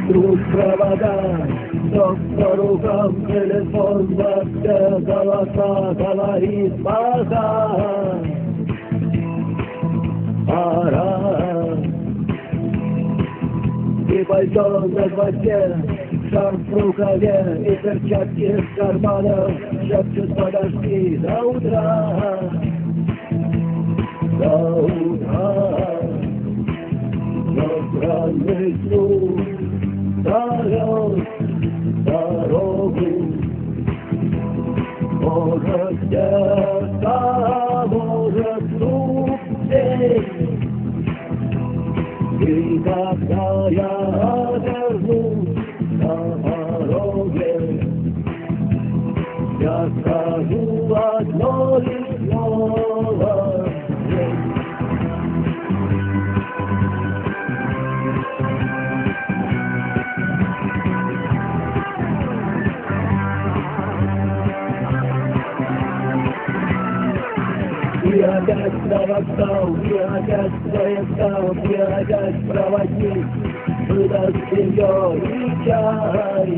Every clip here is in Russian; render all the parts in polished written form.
Друг провода, ток по рукам, телефон во все голоса, говорит пока. Пора. И пальто на животе, шарф в рукаве и перчатки в карманах, шепчут подожди до утра. До утра. Но странный звук зовет дорогу. Может, где-то, может, вдруг здесь. И когда я обернусь на пороге, я скажу одно лишь слово. И опять провокал, и опять поискал, и опять проводник выдаст ее и чай.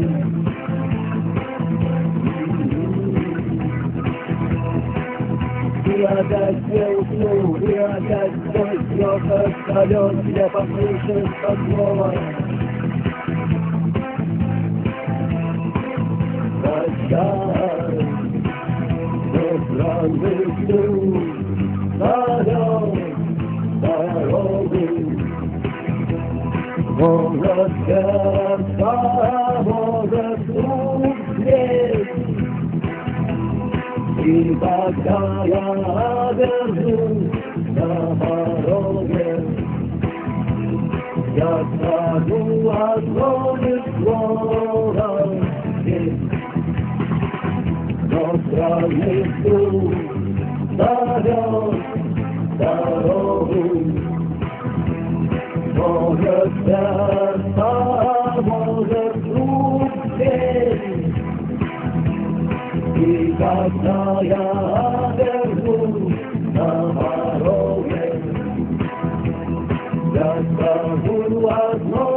И опять не усну, и опять свой слёг осталён, где послышишь снова. Прощай, но странный звук зовет дорогу. Может, сердце, может, вдруг здесь. И когда я обернусь на пороге, я скажу одно лишь слово здесь. Но странный звук зовет дорогу. Может, сердце, может, вдруг здесь. И когда я обернусь на пороге, я скажу одно